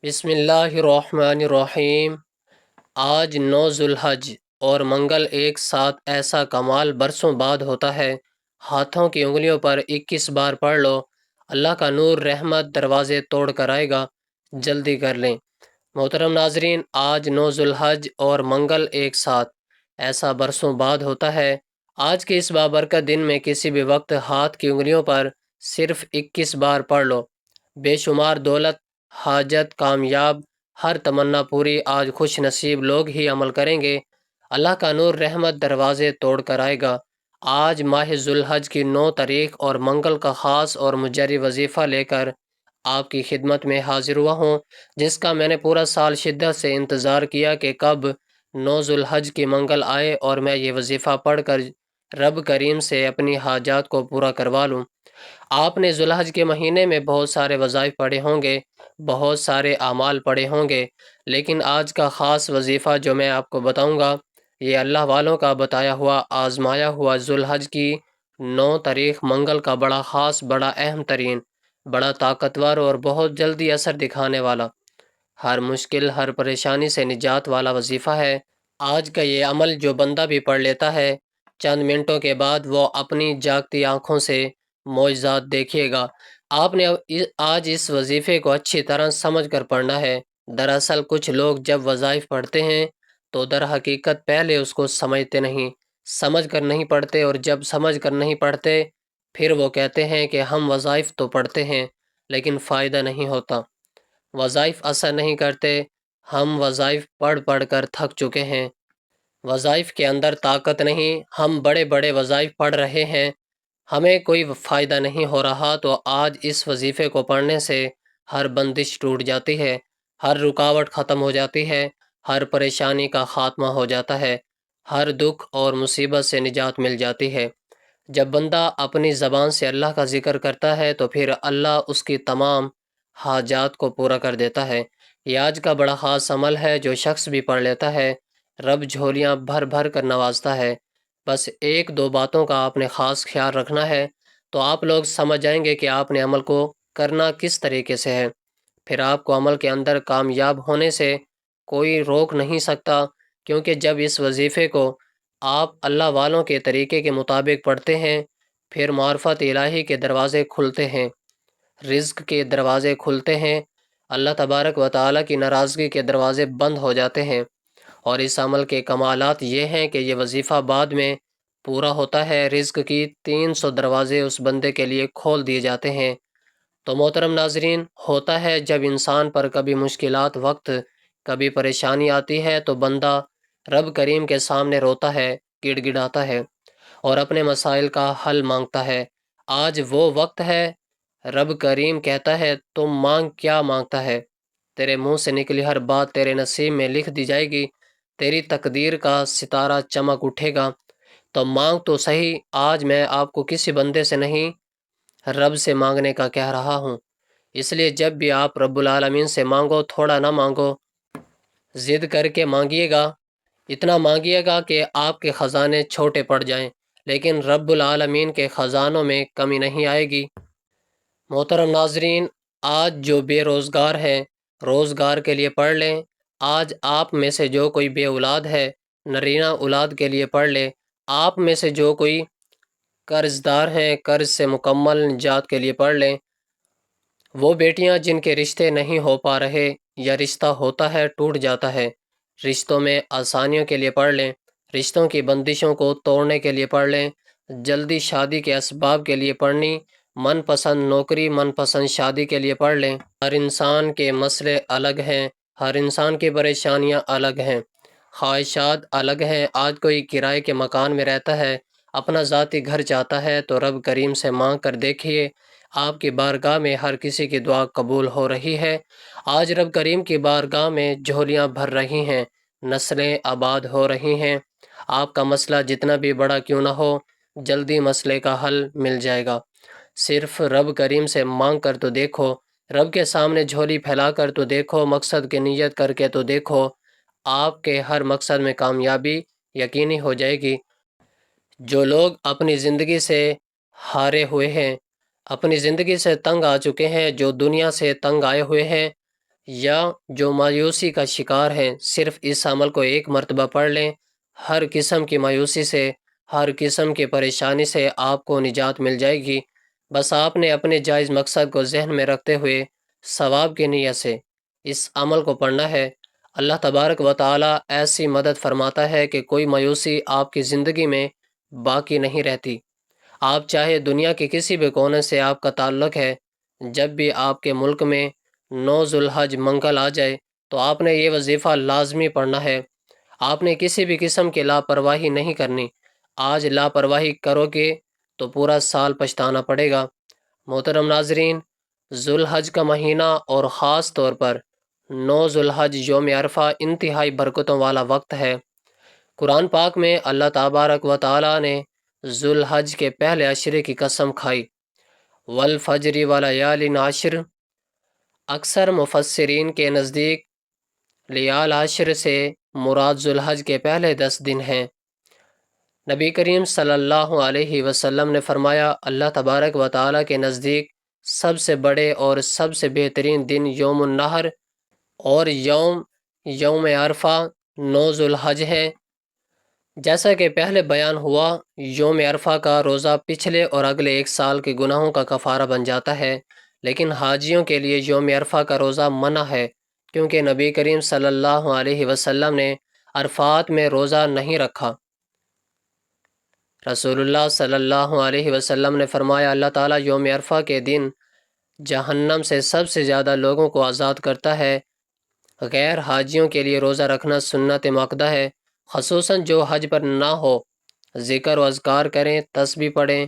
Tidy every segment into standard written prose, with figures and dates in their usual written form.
بسم اللہ الرحمن الرحیم۔ آج 9 ذوالحج اور منگل ایک ساتھ ایسا کمال برسوں بعد ہوتا ہے۔ ہاتھوں کی انگلیوں پر 21 بار پڑھ لو، اللہ کا نور رحمت دروازے توڑ کر آئے گا، جلدی کر لیں۔ محترم ناظرین، آج 9 ذوالحج اور منگل ایک ساتھ ایسا برسوں بعد ہوتا ہے۔ آج کے اس بابرکت دن میں کسی بھی وقت ہاتھ کی انگلیوں پر صرف 21 بار پڑھ لو، بے شمار دولت، حاجت، کامیاب، ہر تمنا پوری۔ آج خوش نصیب لوگ ہی عمل کریں گے، اللہ کا نور رحمت دروازے توڑ کر آئے گا۔ آج ماہ ذوالحج کی 9 تاریخ اور منگل کا خاص اور مجری وظیفہ لے کر آپ کی خدمت میں حاضر ہوا ہوں، جس کا میں نے پورا سال شدت سے انتظار کیا کہ کب 9 ذوالحج کی منگل آئے اور میں یہ وظیفہ پڑھ کر رب کریم سے اپنی حاجات کو پورا کروا لوں۔ آپ نے ذوالحج کے مہینے میں بہت سارے وظائف پڑھے ہوں گے، بہت سارے اعمال پڑھے ہوں گے، لیکن آج کا خاص وظیفہ جو میں آپ کو بتاؤں گا، یہ اللہ والوں کا بتایا ہوا، آزمایا ہوا ذوالحج کی 9 تاریخ منگل کا بڑا خاص، بڑا اہم ترین، بڑا طاقتور اور بہت جلدی اثر دکھانے والا، ہر مشکل، ہر پریشانی سے نجات والا وظیفہ ہے۔ آج کا یہ عمل جو بندہ بھی پڑھ لیتا ہے، چند منٹوں کے بعد وہ اپنی جاگتی آنکھوں سے معجزات دیکھیے گا۔ آپ نے آج اس وظیفے کو اچھی طرح سمجھ کر پڑھنا ہے۔ دراصل کچھ لوگ جب وظائف پڑھتے ہیں تو در حقیقت پہلے اس کو سمجھتے نہیں، سمجھ کر نہیں پڑھتے، اور جب سمجھ کر نہیں پڑھتے پھر وہ کہتے ہیں کہ ہم وظائف تو پڑھتے ہیں لیکن فائدہ نہیں ہوتا، وظائف اثر نہیں کرتے، ہم وظائف پڑھ پڑھ کر تھک چکے ہیں، وظائف کے اندر طاقت نہیں، ہم بڑے بڑے وظائف پڑھ رہے ہیں، ہمیں کوئی فائدہ نہیں ہو رہا۔ تو آج اس وظیفے کو پڑھنے سے ہر بندش ٹوٹ جاتی ہے، ہر رکاوٹ ختم ہو جاتی ہے، ہر پریشانی کا خاتمہ ہو جاتا ہے، ہر دکھ اور مصیبت سے نجات مل جاتی ہے۔ جب بندہ اپنی زبان سے اللہ کا ذکر کرتا ہے تو پھر اللہ اس کی تمام حاجات کو پورا کر دیتا ہے۔ یہ آج کا بڑا خاص عمل ہے، جو شخص بھی پڑھ لیتا ہے رب جھولیاں بھر بھر کر نوازتا ہے۔ بس ایک دو باتوں کا آپ نے خاص خیال رکھنا ہے تو آپ لوگ سمجھ جائیں گے کہ آپ نے عمل کو کرنا کس طریقے سے ہے، پھر آپ کو عمل کے اندر کامیاب ہونے سے کوئی روک نہیں سکتا، کیونکہ جب اس وظیفے کو آپ اللہ والوں کے طریقے کے مطابق پڑھتے ہیں پھر معرفت الہی کے دروازے کھلتے ہیں، رزق کے دروازے کھلتے ہیں، اللہ تبارک و تعالیٰ کی ناراضگی کے دروازے بند ہو جاتے ہیں۔ اور اس عمل کے کمالات یہ ہیں کہ یہ وظیفہ بعد میں پورا ہوتا ہے، رزق کی 300 دروازے اس بندے کے لیے کھول دیے جاتے ہیں۔ تو محترم ناظرین، ہوتا ہے جب انسان پر کبھی مشکلات وقت، کبھی پریشانی آتی ہے تو بندہ رب کریم کے سامنے روتا ہے، گڑ گڑاتا ہے اور اپنے مسائل کا حل مانگتا ہے۔ آج وہ وقت ہے، رب کریم کہتا ہے تم مانگ، کیا مانگتا ہے؟ تیرے منہ سے نکلی ہر بات تیرے نصیب میں لکھ دی جائے گی، تیری تقدیر کا ستارہ چمک اٹھے گا، تو مانگ تو صحیح۔ آج میں آپ کو کسی بندے سے نہیں، رب سے مانگنے کا کہہ رہا ہوں، اس لیے جب بھی آپ رب العالمین سے مانگو، تھوڑا نہ مانگو، ضد کر کے مانگیے گا، اتنا مانگیے گا کہ آپ کے خزانے چھوٹے پڑ جائیں، لیکن رب العالمین کے خزانوں میں کمی نہیں آئے گی۔ محترم ناظرین، آج جو بے روزگار ہیں، روزگار کے لیے پڑھ لیں۔ آج آپ میں سے جو کوئی بے اولاد ہے، نرینہ اولاد کے لیے پڑھ لے۔ آپ میں سے جو کوئی قرض دار ہیں، قرض سے مکمل نجات کے لیے پڑھ لیں۔ وہ بیٹیاں جن کے رشتے نہیں ہو پا رہے یا رشتہ ہوتا ہے ٹوٹ جاتا ہے، رشتوں میں آسانیوں کے لیے پڑھ لیں، رشتوں کی بندشوں کو توڑنے کے لیے پڑھ لیں، جلدی شادی کے اسباب کے لیے پڑھنی، من پسند نوکری، من پسند شادی کے لیے پڑھ لیں۔ ہر انسان کے مسئلے الگ ہیں، ہر انسان کی پریشانیاں الگ ہیں، خواہشات الگ ہیں۔ آج کوئی کرائے کے مکان میں رہتا ہے، اپنا ذاتی گھر چاہتا ہے، تو رب کریم سے مانگ کر دیکھیے، آپ کی بارگاہ میں ہر کسی کی دعا قبول ہو رہی ہے۔ آج رب کریم کی بارگاہ میں جھولیاں بھر رہی ہیں، نسلیں آباد ہو رہی ہیں۔ آپ کا مسئلہ جتنا بھی بڑا کیوں نہ ہو، جلدی مسئلے کا حل مل جائے گا۔ صرف رب کریم سے مانگ کر تو دیکھو، رب کے سامنے جھولی پھیلا کر تو دیکھو، مقصد کی نیت کر کے تو دیکھو، آپ کے ہر مقصد میں کامیابی یقینی ہو جائے گی۔ جو لوگ اپنی زندگی سے ہارے ہوئے ہیں، اپنی زندگی سے تنگ آ چکے ہیں، جو دنیا سے تنگ آئے ہوئے ہیں، یا جو مایوسی کا شکار ہیں صرف اس عمل کو ایک مرتبہ پڑھ لیں، ہر قسم کی مایوسی سے، ہر قسم کی پریشانی سے آپ کو نجات مل جائے گی۔ بس آپ نے اپنے جائز مقصد کو ذہن میں رکھتے ہوئے ثواب کی نیت سے اس عمل کو پڑھنا ہے۔ اللہ تبارک و تعالی ایسی مدد فرماتا ہے کہ کوئی مایوسی آپ کی زندگی میں باقی نہیں رہتی۔ آپ چاہے دنیا کے کسی بھی کونے سے آپ کا تعلق ہے، جب بھی آپ کے ملک میں 9 ذوالحج منگل آ جائے تو آپ نے یہ وظیفہ لازمی پڑھنا ہے۔ آپ نے کسی بھی قسم کی لاپرواہی نہیں کرنی۔ آج لاپرواہی کرو گے تو پورا سال پچھتانا پڑے گا۔ محترم ناظرین، ذوالحج کا مہینہ اور خاص طور پر 9 ذوالحج یوم عرفہ انتہائی برکتوں والا وقت ہے۔ قرآن پاک میں اللہ تبارک و تعالی نے ذوالحج کے پہلے عشرے کی قسم کھائی، والفجر ولیال عشر۔ اکثر مفسرین کے نزدیک لیال عشر سے مراد ذوالحج کے پہلے 10 دن ہیں۔ نبی کریم صلی اللہ علیہ وسلم نے فرمایا، اللہ تبارک و تعالی کے نزدیک سب سے بڑے اور سب سے بہترین دن یوم النحر اور یوم عرفہ 9 ذوالحج ہے۔ جیسا کہ پہلے بیان ہوا، یوم عرفہ کا روزہ پچھلے اور اگلے ایک سال کے گناہوں کا کفارہ بن جاتا ہے، لیکن حاجیوں کے لیے یوم عرفہ کا روزہ منع ہے، کیونکہ نبی کریم صلی اللہ علیہ وسلم نے عرفات میں روزہ نہیں رکھا۔ رسول اللہ صلی اللہ علیہ وسلم نے فرمایا، اللہ تعالیٰ یوم عرفہ کے دن جہنم سے سب سے زیادہ لوگوں کو آزاد کرتا ہے۔ غیر حاجیوں کے لیے روزہ رکھنا سنت مؤکدہ ہے، خصوصاً جو حج پر نہ ہو۔ ذکر و اذکار کریں، تسبیح پڑھیں،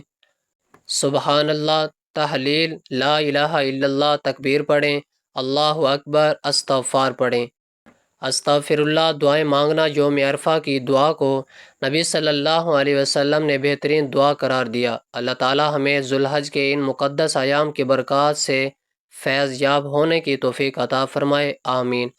سبحان اللہ، تحلیل، لا الہ الا اللہ، تکبیر پڑھیں، اللہ اکبر، استغفار پڑھیں۔ استغفر اللہ دعائیں مانگنا یوم عرفہ کی دعا کو نبی صلی اللہ علیہ وسلم نے بہترین دعا قرار دیا۔ اللہ تعالی ہمیں ذوالحج کے ان مقدس ایام کی برکات سے فیض یاب ہونے کی توفیق عطا فرمائے، آمین۔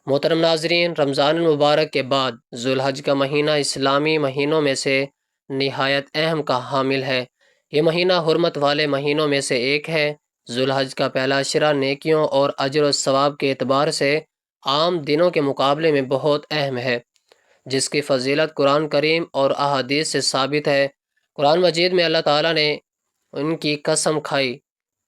محترم ناظرین، رمضان المبارک کے بعد ذوالحج کا مہینہ اسلامی مہینوں میں سے نہایت اہم کا حامل ہے۔ یہ مہینہ حرمت والے مہینوں میں سے ایک ہے۔ ذوالحج کا پہلا عشرہ نیکیوں اور اجر و ثواب کے اعتبار سے عام دنوں کے مقابلے میں بہت اہم ہے، جس کی فضیلت قرآن کریم اور احادیث سے ثابت ہے۔ قرآن مجید میں اللہ تعالیٰ نے ان کی قسم کھائی،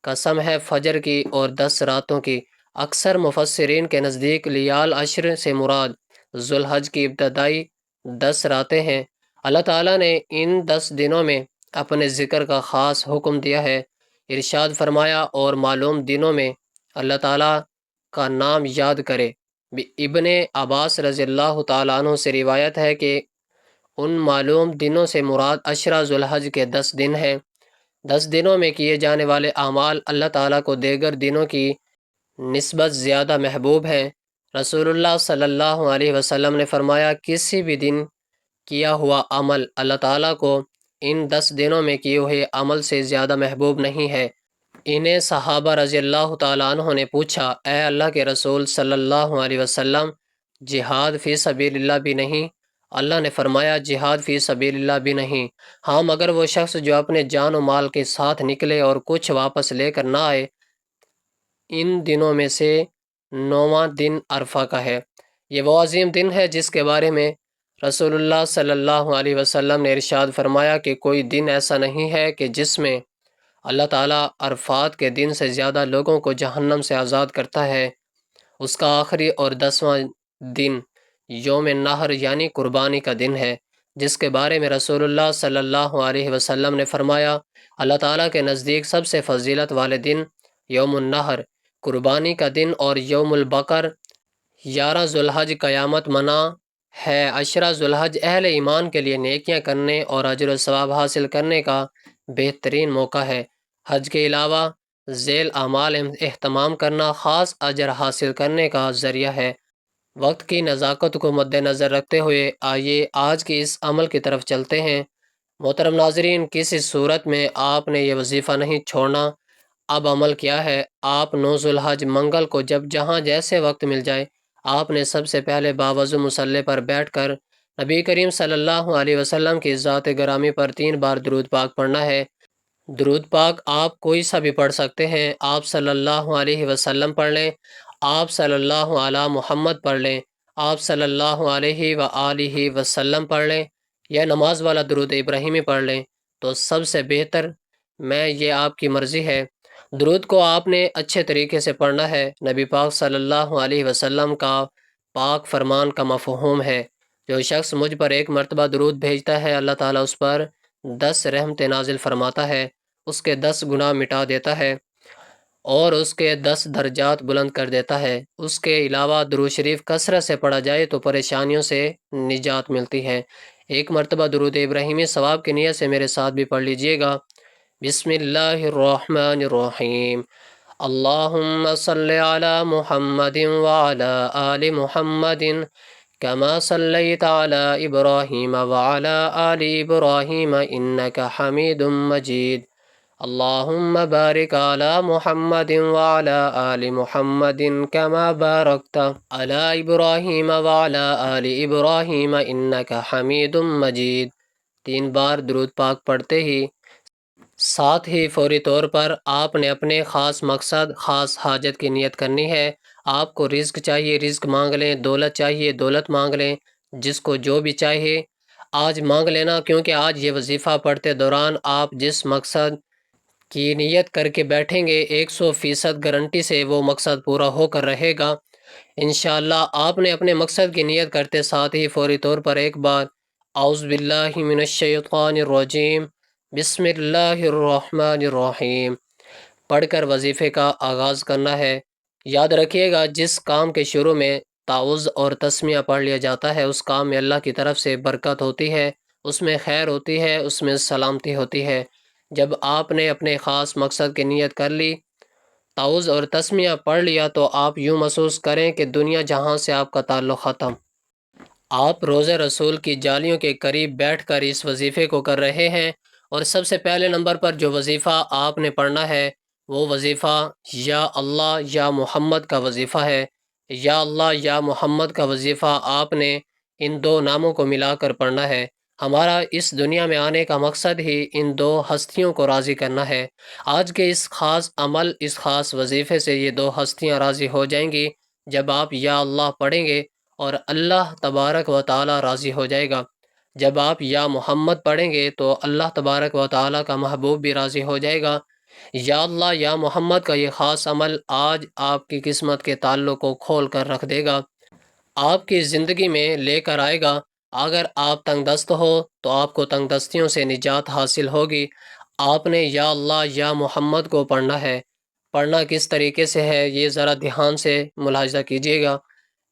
قسم ہے فجر کی اور 10 راتوں کی۔ اکثر مفسرین کے نزدیک لیال عشر سے مراد ذوالحج کی ابتدائی 10 راتیں ہیں۔ اللہ تعالیٰ نے ان 10 دنوں میں اپنے ذکر کا خاص حکم دیا ہے۔ ارشاد فرمایا، اور معلوم دنوں میں اللہ تعالیٰ کا نام یاد کرے۔ ابن عباس رضی اللہ تعالیٰ عنہ سے روایت ہے کہ ان معلوم دنوں سے مراد عشرہ ذوالحج کے 10 دن ہیں۔ 10 دنوں میں کیے جانے والے اعمال اللہ تعالیٰ کو دیگر دنوں کی نسبت زیادہ محبوب ہیں۔ رسول اللہ صلی اللہ علیہ وسلم نے فرمایا، کسی بھی دن کیا ہوا عمل اللہ تعالیٰ کو ان 10 دنوں میں کیے ہوئے عمل سے زیادہ محبوب نہیں ہے۔ انہیں صحابہ رضی اللہ تعالیٰ عنہ نے پوچھا، اے اللہ کے رسول صلی اللہ علیہ وسلم، جہاد فی سبیل اللہ بھی نہیں؟ اللہ نے فرمایا، جہاد فی سبیل اللہ بھی نہیں، ہاں مگر وہ شخص جو اپنے جان و مال کے ساتھ نکلے اور کچھ واپس لے کر نہ آئے۔ ان دنوں میں سے 9واں دن عرفہ کا ہے۔ یہ وہ عظیم دن ہے جس کے بارے میں رسول اللہ صلی اللہ علیہ وسلم نے ارشاد فرمایا کہ کوئی دن ایسا نہیں ہے کہ جس میں اللہ تعالیٰ عرفات کے دن سے زیادہ لوگوں کو جہنم سے آزاد کرتا ہے۔ اس کا آخری اور 10واں دن یوم نحر یعنی قربانی کا دن ہے، جس کے بارے میں رسول اللہ صلی اللہ علیہ وسلم نے فرمایا، اللہ تعالیٰ کے نزدیک سب سے فضیلت والے دن یوم النحر قربانی کا دن اور یوم البقر 11 ذوالحج قیامت منع ہے۔ عشرہ ذوالحج اہل ایمان کے لیے نیکیاں کرنے اور اجر و ثواب حاصل کرنے کا بہترین موقع ہے۔ حج کے علاوہ ذیل اعمال اہتمام کرنا خاص اجر حاصل کرنے کا ذریعہ ہے۔ وقت کی نزاکت کو مد نظر رکھتے ہوئے آئیے آج کی اس عمل کی طرف چلتے ہیں۔ محترم ناظرین، کسی صورت میں آپ نے یہ وظیفہ نہیں چھوڑنا۔ اب عمل کیا ہے؟ آپ 9 ذوالحج منگل کو جب جہاں جیسے وقت مل جائے، آپ نے سب سے پہلے باوضو مصلی پر بیٹھ کر نبی کریم صلی اللہ علیہ وسلم کی ذات گرامی پر 3 بار درود پاک پڑھنا ہے۔ درود پاک آپ کوئی سا بھی پڑھ سکتے ہیں، آپ صلی اللہ علیہ وسلم پڑھ لیں۔ آپ صلی اللہ علیہ محمد پڑھ لیں، آپ صلی اللہ علیہ وآلہ وسلم پڑھ لیں، یا نماز والا درود ابراہیمی پڑھ لیں تو سب سے بہتر، میں یہ آپ کی مرضی ہے۔ درود کو آپ نے اچھے طریقے سے پڑھنا ہے۔ نبی پاک صلی اللہ علیہ وسلم کا پاک فرمان کا مفہوم ہے، جو شخص مجھ پر ایک مرتبہ درود بھیجتا ہے اللہ تعالیٰ اس پر 10 رحمتیں نازل فرماتا ہے، اس کے 10 گناہ مٹا دیتا ہے اور اس کے 10 درجات بلند کر دیتا ہے۔ اس کے علاوہ درود شریف کثرت سے پڑھا جائے تو پریشانیوں سے نجات ملتی ہے۔ ایک مرتبہ درود ابراہیمی ثواب کی نیت سے میرے ساتھ بھی پڑھ لیجئے گا۔ بسم اللہ الرحمن الرحیم، اللہم صلی علی محمد وعلی آل محمد کما صلیت علی ابراہیم وعلی آل ابراہیم انک حمید مجید، اللہم بارک علی محمد وعلی آل محمد کما بارکت علی ابراہیم وعلی آل ابراہیم انک حمید مجید۔ 3 بار درود پاک پڑھتے ہی ساتھ ہی فوری طور پر آپ نے اپنے خاص مقصد، خاص حاجت کی نیت کرنی ہے۔ آپ کو رزق چاہیے، رزق مانگ لیں، دولت چاہیے، دولت مانگ لیں، جس کو جو بھی چاہیے آج مانگ لینا، کیونکہ آج یہ وظیفہ پڑھتے دوران آپ جس مقصد کی نیت کر کے بیٹھیں گے 100% گارنٹی سے وہ مقصد پورا ہو کر رہے گا انشاءاللہ۔ آپ نے اپنے مقصد کی نیت کرتے ساتھ ہی فوری طور پر ایک بار اعوذ باللہ من الشیطان الرجیم بسم اللہ الرحمن الرحیم پڑھ کر وظیفے کا آغاز کرنا ہے۔ یاد رکھیے گا، جس کام کے شروع میں تعوذ اور تسمیہ پڑھ لیا جاتا ہے اس کام میں اللہ کی طرف سے برکت ہوتی ہے، اس میں خیر ہوتی ہے، اس میں سلامتی ہوتی ہے۔ جب آپ نے اپنے خاص مقصد کی نیت کر لی، تعوذ اور تسمیہ پڑھ لیا، تو آپ یوں محسوس کریں کہ دنیا جہاں سے آپ کا تعلق ختم۔ آپ روضہ رسول کی جالیوں کے قریب بیٹھ کر اس وظیفے کو کر رہے ہیں، اور سب سے پہلے نمبر پر جو وظیفہ آپ نے پڑھنا ہے وہ وظیفہ یا اللہ یا محمد کا وظیفہ ہے۔ یا اللہ یا محمد کا وظیفہ آپ نے ان 2 ناموں کو ملا کر پڑھنا ہے۔ ہمارا اس دنیا میں آنے کا مقصد ہی ان 2 ہستیوں کو راضی کرنا ہے۔ آج کے اس خاص عمل، اس خاص وظیفے سے یہ 2 ہستیاں راضی ہو جائیں گی۔ جب آپ یا اللہ پڑھیں گے اور اللہ تبارک و تعالی راضی ہو جائے گا، جب آپ یا محمد پڑھیں گے تو اللہ تبارک و تعالی کا محبوب بھی راضی ہو جائے گا۔ یا اللہ یا محمد کا یہ خاص عمل آج آپ کی قسمت کے تعلق کو کھول کر رکھ دے گا، آپ کی زندگی میں لے کر آئے گا۔ اگر آپ تنگ دست ہو تو آپ کو تنگ دستیوں سے نجات حاصل ہوگی۔ آپ نے یا اللہ یا محمد کو پڑھنا ہے۔ پڑھنا کس طریقے سے ہے یہ ذرا دھیان سے ملاحظہ کیجیے گا۔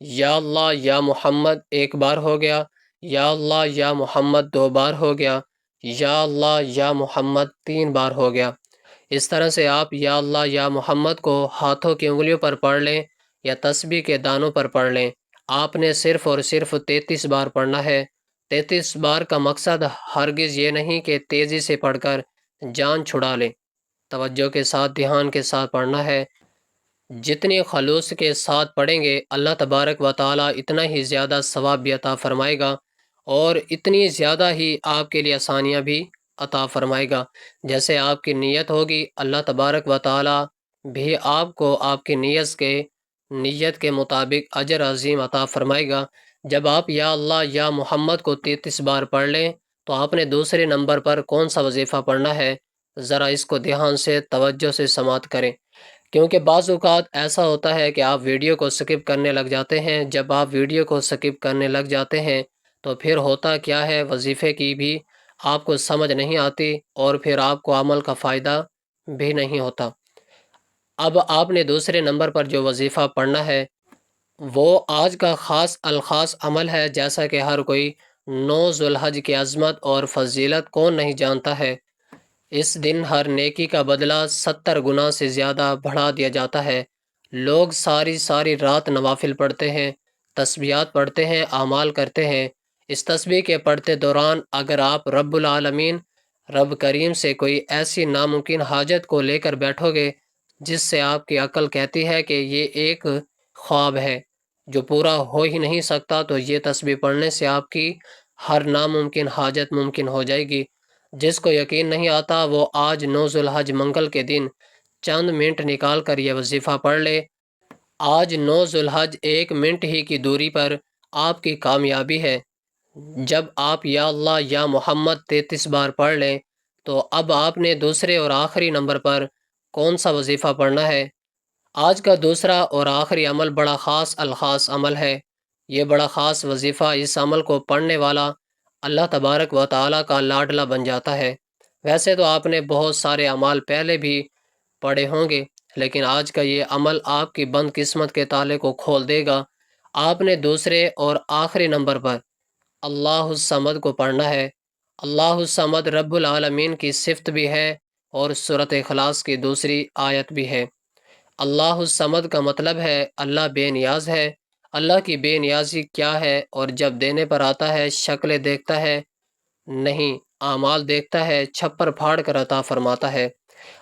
یا اللہ یا محمد 1 بار ہو گیا، یا اللہ یا محمد 2 بار ہو گیا، یا اللہ یا محمد 3 بار ہو گیا۔ اس طرح سے آپ یا اللہ یا محمد کو ہاتھوں کی انگلیوں پر پڑھ لیں یا تسبیح کے دانوں پر پڑھ لیں۔ آپ نے صرف اور صرف 33 بار پڑھنا ہے۔ 33 بار کا مقصد ہرگز یہ نہیں کہ تیزی سے پڑھ کر جان چھڑا لیں، توجہ کے ساتھ، دھیان کے ساتھ پڑھنا ہے۔ جتنی خلوص کے ساتھ پڑھیں گے اللہ تبارک و تعالی اتنا ہی زیادہ ثواب بھی عطا فرمائے گا، اور اتنی زیادہ ہی آپ کے لیے آسانیاں بھی عطا فرمائے گا۔ جیسے آپ کی نیت ہوگی اللہ تبارک و تعالی بھی آپ کو آپ کی نیت کے مطابق اجر عظیم عطا فرمائے گا۔ جب آپ یا اللہ یا محمد کو 33 بار پڑھ لیں تو آپ نے دوسرے نمبر پر کون سا وظیفہ پڑھنا ہے، ذرا اس کو دھیان سے توجہ سے سماعت کریں، کیونکہ بعض اوقات ایسا ہوتا ہے کہ آپ ویڈیو کو سکپ کرنے لگ جاتے ہیں۔ جب آپ ویڈیو کو سکپ کرنے لگ جاتے ہیں تو پھر ہوتا کیا ہے، وظیفے کی بھی آپ کو سمجھ نہیں آتی اور پھر آپ کو عمل کا فائدہ بھی نہیں ہوتا۔ اب آپ نے دوسرے نمبر پر جو وظیفہ پڑھنا ہے وہ آج کا خاص الخاص عمل ہے، جیسا کہ ہر کوئی 9 ذو الحج کی عظمت اور فضیلت کون نہیں جانتا ہے۔ اس دن ہر نیکی کا بدلہ 70 گنا سے زیادہ بڑھا دیا جاتا ہے۔ لوگ ساری رات نوافل پڑھتے ہیں، تسبیحات پڑھتے ہیں، اعمال کرتے ہیں۔ اس تسبیح کے پڑھتے دوران اگر آپ رب العالمین، رب کریم سے کوئی ایسی ناممکن حاجت کو لے کر بیٹھو گے جس سے آپ کی عقل کہتی ہے کہ یہ ایک خواب ہے جو پورا ہو ہی نہیں سکتا، تو یہ تسبیح پڑھنے سے آپ کی ہر ناممکن حاجت ممکن ہو جائے گی۔ جس کو یقین نہیں آتا وہ آج 9 ذو الحج منگل کے دن چند منٹ نکال کر یہ وظیفہ پڑھ لے۔ آج 9 ذوالحج 1 منٹ ہی کی دوری پر آپ کی کامیابی ہے۔ جب آپ یا اللہ یا محمد 33 بار پڑھ لیں تو اب آپ نے دوسرے اور آخری نمبر پر کون سا وظیفہ پڑھنا ہے۔ آج کا دوسرا اور آخری عمل بڑا خاص الخاص عمل ہے۔ یہ بڑا خاص وظیفہ، اس عمل کو پڑھنے والا اللہ تبارک و تعالیٰ کا لاڈلا بن جاتا ہے۔ ویسے تو آپ نے بہت سارے اعمال پہلے بھی پڑھے ہوں گے، لیکن آج کا یہ عمل آپ کی بند قسمت کے تالے کو کھول دے گا۔ آپ نے دوسرے اور آخری نمبر پر اللہ الصمد کو پڑھنا ہے۔ اللہ الصمد رب العالمین کی صفت بھی ہے اور سورۃ اخلاص کی دوسری آیت بھی ہے۔ اللہ الصمد کا مطلب ہے اللہ بے نیاز ہے۔ اللہ کی بے نیازی کیا ہے؟ اور جب دینے پر آتا ہے شکلیں دیکھتا ہے نہیں، اعمال دیکھتا ہے، چھپر پھاڑ کر عطا فرماتا ہے۔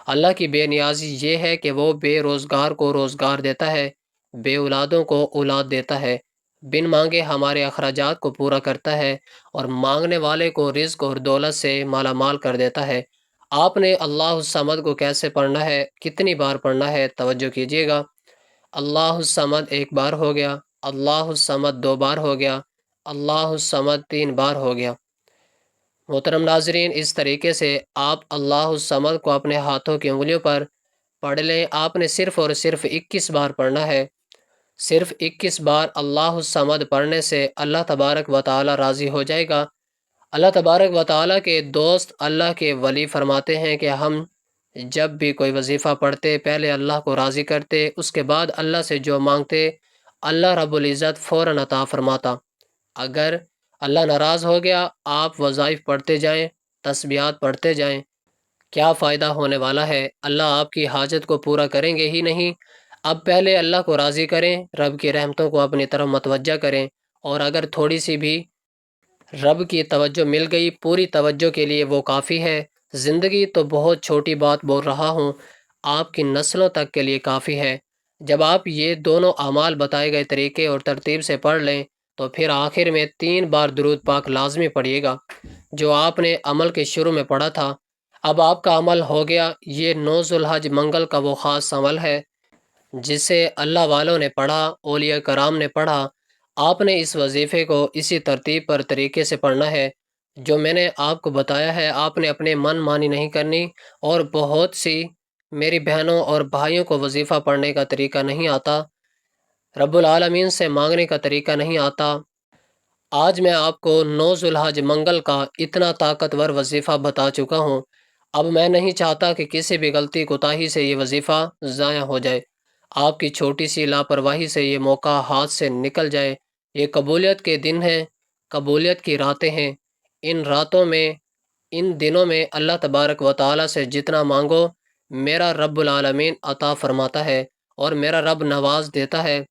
اللہ کی بے نیازی یہ ہے کہ وہ بے روزگار کو روزگار دیتا ہے، بے اولادوں کو اولاد دیتا ہے، بن مانگے ہمارے اخراجات کو پورا کرتا ہے اور مانگنے والے کو رزق اور دولت سے مالا مال کر دیتا ہے۔ آپ نے اللہ الصمد کو کیسے پڑھنا ہے، کتنی بار پڑھنا ہے، توجہ کیجیے گا۔ اللہ الصمد 1 بار ہو گیا، اللہ الصمد 2 بار ہو گیا، اللہ الصمد 3 بار ہو گیا۔ محترم ناظرین، اس طریقے سے آپ اللہ الصمد کو اپنے ہاتھوں کی انگلیوں پر پڑھ لیں۔ آپ نے صرف اور صرف 21 بار پڑھنا ہے۔ صرف 21 بار اللہ الصمد پڑھنے سے اللہ تبارک و تعالی راضی ہو جائے گا۔ اللہ تبارک و تعالیٰ کے دوست، اللہ کے ولی فرماتے ہیں کہ ہم جب بھی کوئی وظیفہ پڑھتے پہلے اللہ کو راضی کرتے، اس کے بعد اللہ سے جو مانگتے اللہ رب العزت فوراً عطا فرماتا۔ اگر اللہ ناراض ہو گیا، آپ وظائف پڑھتے جائیں، تسبیحات پڑھتے جائیں، کیا فائدہ ہونے والا ہے؟ اللہ آپ کی حاجت کو پورا کریں گے ہی نہیں۔ اب پہلے اللہ کو راضی کریں، رب کی رحمتوں کو اپنی طرف متوجہ کریں، اور اگر تھوڑی سی بھی رب کی توجہ مل گئی، پوری توجہ کے لیے وہ کافی ہے۔ زندگی تو بہت چھوٹی بات بول رہا ہوں، آپ کی نسلوں تک کے لیے کافی ہے۔ جب آپ یہ دونوں اعمال بتائے گئے طریقے اور ترتیب سے پڑھ لیں تو پھر آخر میں 3 بار درود پاک لازمی پڑھیے گا، جو آپ نے عمل کے شروع میں پڑھا تھا۔ اب آپ کا عمل ہو گیا۔ یہ 9 ذوالحج منگل کا وہ خاص عمل ہے جسے اللہ والوں نے پڑھا، اولیاء کرام نے پڑھا۔ آپ نے اس وظیفے کو اسی ترتیب پر طریقے سے پڑھنا ہے جو میں نے آپ کو بتایا ہے۔ آپ نے اپنے من مانی نہیں کرنی، اور بہت سی میری بہنوں اور بھائیوں کو وظیفہ پڑھنے کا طریقہ نہیں آتا، رب العالمین سے مانگنے کا طریقہ نہیں آتا۔ آج میں آپ کو 9 ذوالحج منگل کا اتنا طاقتور وظیفہ بتا چکا ہوں۔ اب میں نہیں چاہتا کہ کسی بھی غلطی کوتاہی سے یہ وظیفہ ضائع ہو جائے، آپ کی چھوٹی سی لاپرواہی سے یہ موقع ہاتھ سے نکل جائے۔ یہ قبولیت کے دن ہیں، قبولیت کی راتیں ہیں۔ ان راتوں میں، ان دنوں میں اللہ تبارک و تعالیٰ سے جتنا مانگو میرا رب العالمین عطا فرماتا ہے، اور میرا رب نواز دیتا ہے۔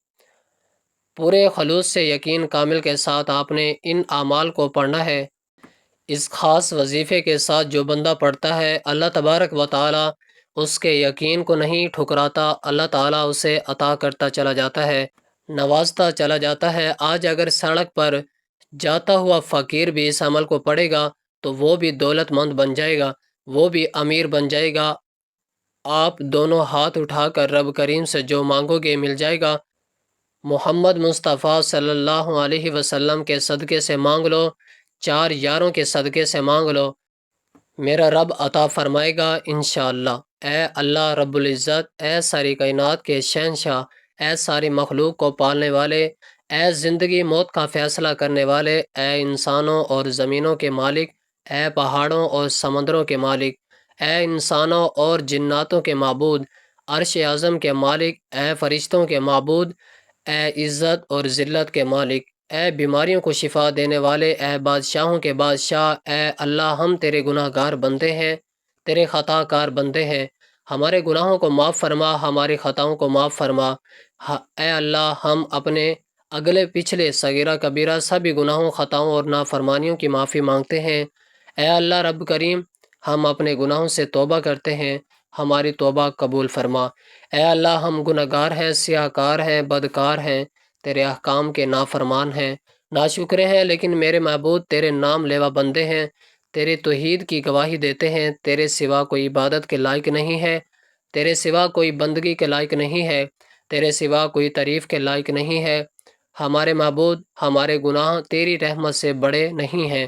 پورے خلوص سے، یقین کامل کے ساتھ آپ نے ان اعمال کو پڑھنا ہے۔ اس خاص وظیفے کے ساتھ جو بندہ پڑھتا ہے، اللہ تبارک و تعالیٰ اس کے یقین کو نہیں ٹھکراتا، اللہ تعالیٰ اسے عطا کرتا چلا جاتا ہے، نوازتا چلا جاتا ہے۔ آج اگر سڑک پر جاتا ہوا فقیر بھی اس عمل کو پڑھے گا تو وہ بھی دولت مند بن جائے گا، وہ بھی امیر بن جائے گا۔ آپ دونوں ہاتھ اٹھا کر رب کریم سے جو مانگو گے مل جائے گا۔ محمد مصطفیٰ صلی اللہ علیہ وسلم کے صدقے سے مانگ لو، 4 یاروں کے صدقے سے مانگ لو، میرا رب عطا فرمائے گا انشاءاللہ۔ اے اللہ رب العزت، اے ساری کائنات کے شہنشاہ، اے ساری مخلوق کو پالنے والے، اے زندگی موت کا فیصلہ کرنے والے، اے انسانوں اور زمینوں کے مالک، اے پہاڑوں اور سمندروں کے مالک، اے انسانوں اور جناتوں کے معبود، عرش اعظم کے مالک، اے فرشتوں کے معبود، اے عزت اور ذلت کے مالک، اے بیماریوں کو شفا دینے والے، اے بادشاہوں کے بادشاہ، اے اللہ ہم تیرے گناہ گار بندے ہیں، تیرے خطا کار بندے ہیں، ہمارے گناہوں کو معاف فرما، ہماری خطاؤں کو معاف فرما۔ اے اللہ ہم اپنے اگلے پچھلے صغیرہ کبیرہ سبھی گناہوں، خطاؤں اور نافرمانیوں کی معافی مانگتے ہیں۔ اے اللہ رب کریم، ہم اپنے گناہوں سے توبہ کرتے ہیں، ہماری توبہ قبول فرما۔ اے اللہ ہم گناہ گار ہیں، سیاہ کار ہیں، بدکار ہیں، تیرے احکام کے نافرمان ہیں، ناشکرے ہیں، لیکن میرے معبود تیرے نام لیوا بندے ہیں، تیرے توحید کی گواہی دیتے ہیں۔ تیرے سوا کوئی عبادت کے لائق نہیں ہے، تیرے سوا کوئی بندگی کے لائق نہیں ہے، تیرے سوا کوئی تعریف کے لائق نہیں ہے۔ ہمارے معبود، ہمارے گناہ تیری رحمت سے بڑے نہیں ہیں،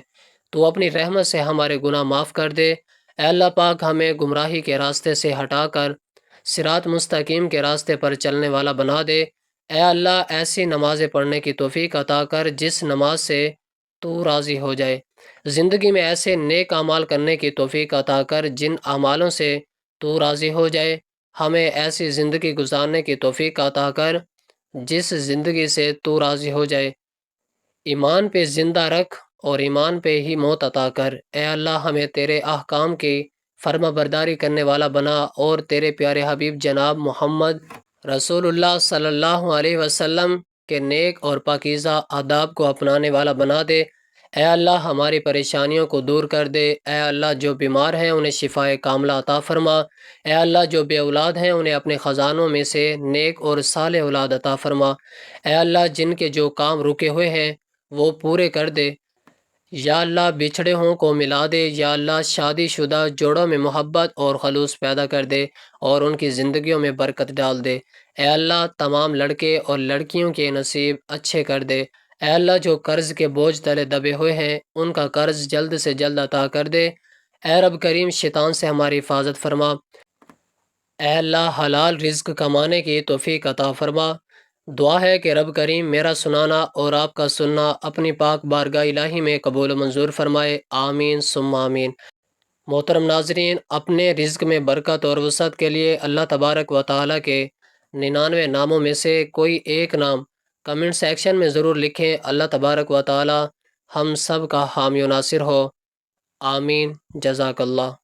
تو اپنی رحمت سے ہمارے گناہ معاف کر دے۔ اے اللہ پاک، ہمیں گمراہی کے راستے سے ہٹا کر صراط مستقیم کے راستے پر چلنے والا بنا دے۔ اے اللہ، ایسی نمازیں پڑھنے کی توفیق عطا کر جس نماز سے تو راضی ہو جائے۔ زندگی میں ایسے نیک اعمال کرنے کی توفیق عطا کر جن اعمالوں سے تو راضی ہو جائے۔ ہمیں ایسی زندگی گزارنے کی توفیق عطا کر جس زندگی سے تو راضی ہو جائے۔ ایمان پہ زندہ رکھ اور ایمان پہ ہی موت عطا کر۔ اے اللہ، ہمیں تیرے احکام کی فرما برداری کرنے والا بنا اور تیرے پیارے حبیب جناب محمد رسول اللہ صلی اللہ علیہ وسلم کے نیک اور پاکیزہ آداب کو اپنانے والا بنا دے۔ اے اللہ، ہماری پریشانیوں کو دور کر دے۔ اے اللہ، جو بیمار ہیں انہیں شفائے کاملہ عطا فرما۔ اے اللہ، جو بے اولاد ہیں انہیں اپنے خزانوں میں سے نیک اور صالح اولاد عطا فرما۔ اے اللہ، جن کے جو کام رکے ہوئے ہیں وہ پورے کر دے۔ یا اللہ، بچھڑے ہوں کو ملا دے۔ یا اللہ، شادی شدہ جوڑوں میں محبت اور خلوص پیدا کر دے اور ان کی زندگیوں میں برکت ڈال دے۔ اے اللہ، تمام لڑکے اور لڑکیوں کے نصیب اچھے کر دے۔ اے اللہ، جو قرض کے بوجھ تلے دبے ہوئے ہیں ان کا قرض جلد سے جلد عطا کر دے۔ اے رب کریم، شیطان سے ہماری حفاظت فرما۔ اے اللہ، حلال رزق کمانے کی توفیق عطا فرما۔ دعا ہے کہ رب کریم میرا سنانا اور آپ کا سننا اپنی پاک بارگاہ الہی میں قبول و منظور فرمائے۔ آمین ثم آمین۔ محترم ناظرین، اپنے رزق میں برکت اور وسعت کے لیے اللہ تبارک و تعالیٰ کے 99 ناموں میں سے کوئی ایک نام کمنٹ سیکشن میں ضرور لکھیں۔ اللہ تبارک و تعالیٰ ہم سب کا حامی و ناصر ہو۔ آمین۔ جزاک اللہ۔